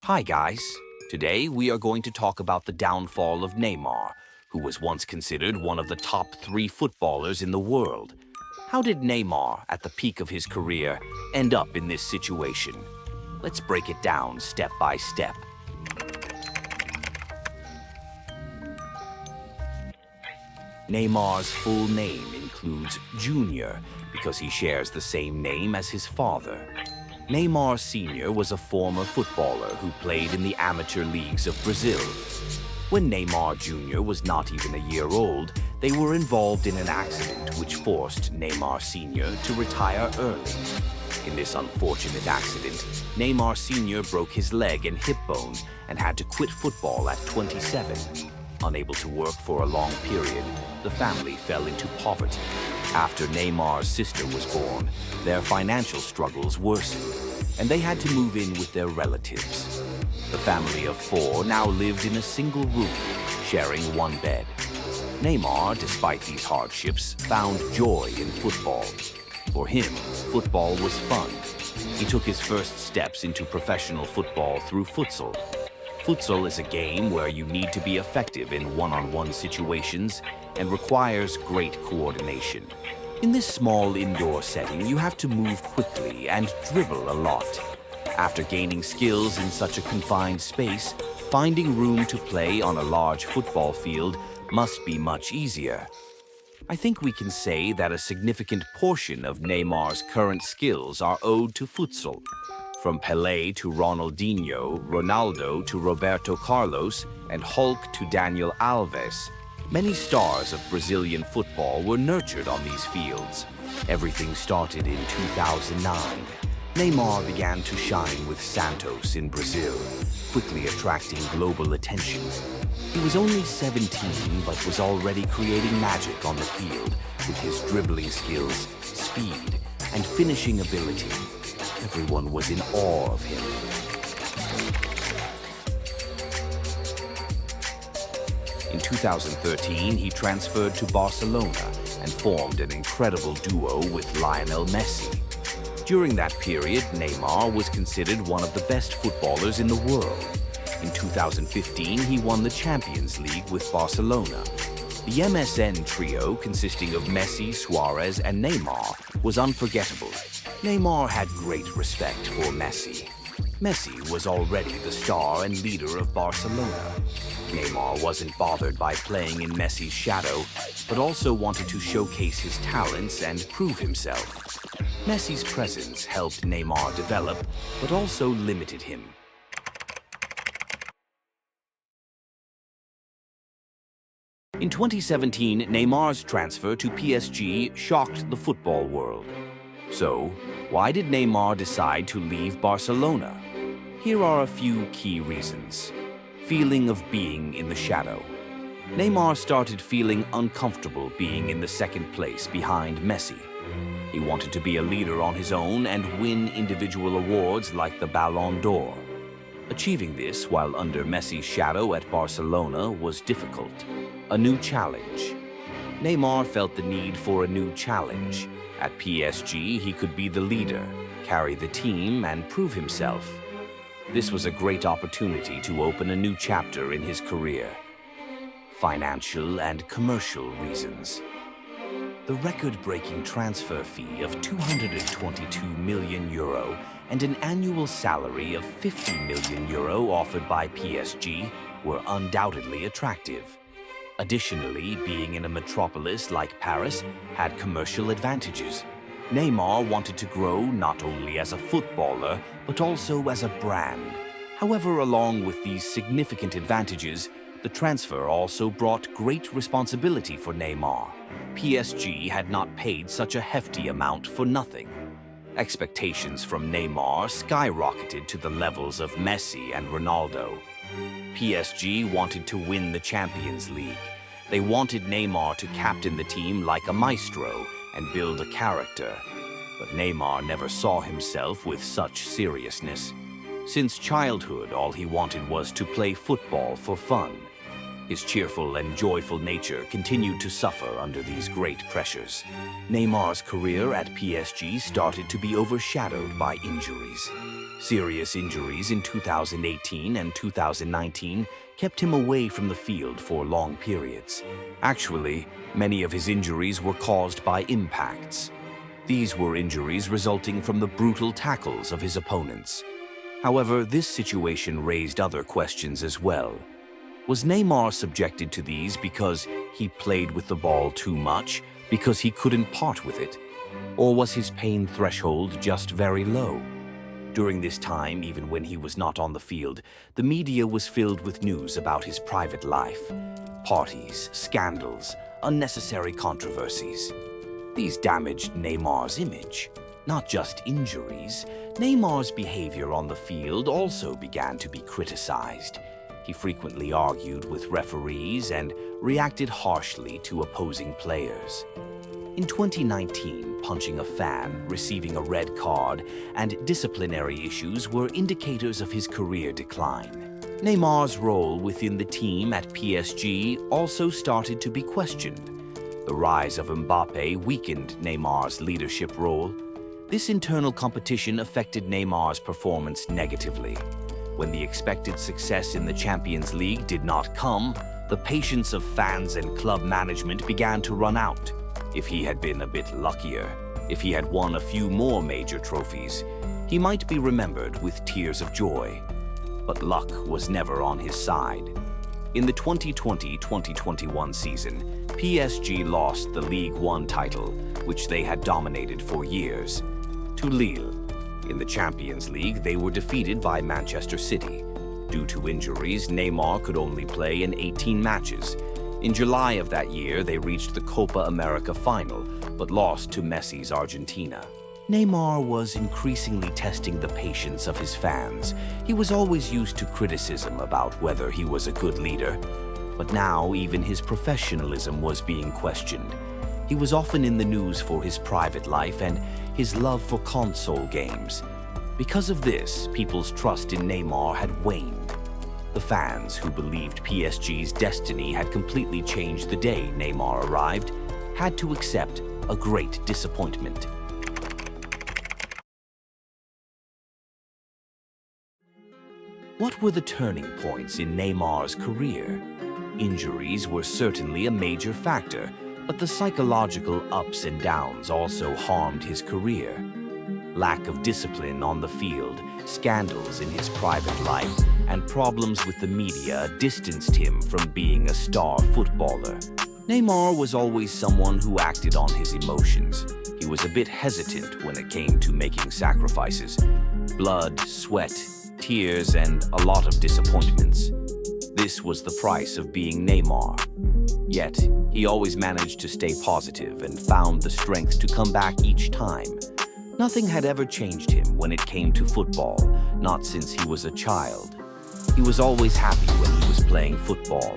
Hi guys, today we are going to talk about the downfall of Neymar, who was once considered one of the top 3 footballers in the world. How did Neymar, at the peak of his career, end up in this situation? Let's break it down step by step. Neymar's full name includes Junior because he shares the same name as his father. Neymar Sr. was a former footballer who played in the amateur leagues of Brazil. When Neymar Jr. was not even a year old, they were involved in an accident which forced Neymar Sr. to retire early. In this unfortunate accident, Neymar Sr. broke his leg and hip bone and had to quit football at 27. Unable to work for a long period, the family fell into poverty. After Neymar's sister was born, their financial struggles worsened, and they had to move in with their relatives. The family of 4 now lived in a single room, sharing one bed. Neymar, despite these hardships, found joy in football. For him, football was fun. He took his first steps into professional football through futsal. Futsal is a game where you need to be effective in one-on-one situations and requires great coordination. In this small indoor setting, you have to move quickly and dribble a lot. After gaining skills in such a confined space, finding room to play on a large football field must be much easier. I think we can say that a significant portion of Neymar's current skills are owed to futsal. From Pele to Ronaldinho, Ronaldo to Roberto Carlos, and Hulk to Dani Alves, many stars of Brazilian football were nurtured on these fields. Everything started in 2009. Neymar began to shine with Santos in Brazil, quickly attracting global attention. He was only 17, but was already creating magic on the field with his dribbling skills, speed, and finishing ability. Everyone was in awe of him. In 2013, he transferred to Barcelona and formed an incredible duo with Lionel Messi. During that period, Neymar was considered one of the best footballers in the world. In 2015, he won the Champions League with Barcelona. The MSN trio, consisting of Messi, Suarez, and Neymar, was unforgettable. Neymar had great respect for Messi. Messi was already the star and leader of Barcelona. Neymar wasn't bothered by playing in Messi's shadow, but also wanted to showcase his talents and prove himself. Messi's presence helped Neymar develop, but also limited him. In 2017, Neymar's transfer to PSG shocked the football world. So, why did Neymar decide to leave Barcelona? Here are a few key reasons. Feeling of being in the shadow. Neymar started feeling uncomfortable being in the second place behind Messi. He wanted to be a leader on his own and win individual awards like the Ballon d'Or. Achieving this while under Messi's shadow at Barcelona was difficult. A new challenge. Neymar felt the need for a new challenge. At PSG, he could be the leader, carry the team, and prove himself. This was a great opportunity to open a new chapter in his career. Financial and commercial reasons. The record-breaking transfer fee of €222 million and an annual salary of €50 million offered by PSG were undoubtedly attractive. Additionally, being in a metropolis like Paris had commercial advantages. Neymar wanted to grow not only as a footballer, but also as a brand. However, along with these significant advantages, the transfer also brought great responsibility for Neymar. PSG had not paid such a hefty amount for nothing. Expectations from Neymar skyrocketed to the levels of Messi and Ronaldo. PSG wanted to win the Champions League. They wanted Neymar to captain the team like a maestro and build a character. But Neymar never saw himself with such seriousness. Since childhood, all he wanted was to play football for fun. His cheerful and joyful nature continued to suffer under these great pressures. Neymar's career at PSG started to be overshadowed by injuries. Serious injuries in 2018 and 2019 kept him away from the field for long periods. Actually, many of his injuries were caused by impacts. These were injuries resulting from the brutal tackles of his opponents. However, this situation raised other questions as well. Was Neymar subjected to these because he played with the ball too much, because he couldn't part with it? Or was his pain threshold just very low? During this time, even when he was not on the field, the media was filled with news about his private life. Parties, scandals, unnecessary controversies. These damaged Neymar's image. Not just injuries, Neymar's behavior on the field also began to be criticized. He frequently argued with referees and reacted harshly to opposing players. In 2019, punching a fan, receiving a red card, and disciplinary issues were indicators of his career decline. Neymar's role within the team at PSG also started to be questioned. The rise of Mbappe weakened Neymar's leadership role. This internal competition affected Neymar's performance negatively. When the expected success in the Champions League did not come, the patience of fans and club management began to run out. If he had been a bit luckier, if he had won a few more major trophies, he might be remembered with tears of joy. But luck was never on his side. In the 2020-2021 season, PSG lost the Ligue 1 title, which they had dominated for years, to Lille. In the Champions League, they were defeated by Manchester City. Due to injuries, Neymar could only play in 18 matches. In July of that year, they reached the Copa America final, but lost to Messi's Argentina. Neymar was increasingly testing the patience of his fans. He was always used to criticism about whether he was a good leader. But now, even his professionalism was being questioned. He was often in the news for his private life and his love for console games. Because of this, people's trust in Neymar had waned. The fans, who believed PSG's destiny had completely changed the day Neymar arrived, had to accept a great disappointment. What were the turning points in Neymar's career? Injuries were certainly a major factor, but the psychological ups and downs also harmed his career. Lack of discipline on the field, scandals in his private life, and problems with the media distanced him from being a star footballer. Neymar was always someone who acted on his emotions. He was a bit hesitant when it came to making sacrifices. Blood, sweat, tears, and a lot of disappointments. This was the price of being Neymar. Yet, he always managed to stay positive and found the strength to come back each time. Nothing had ever changed him when it came to football, not since he was a child. He was always happy when he was playing football.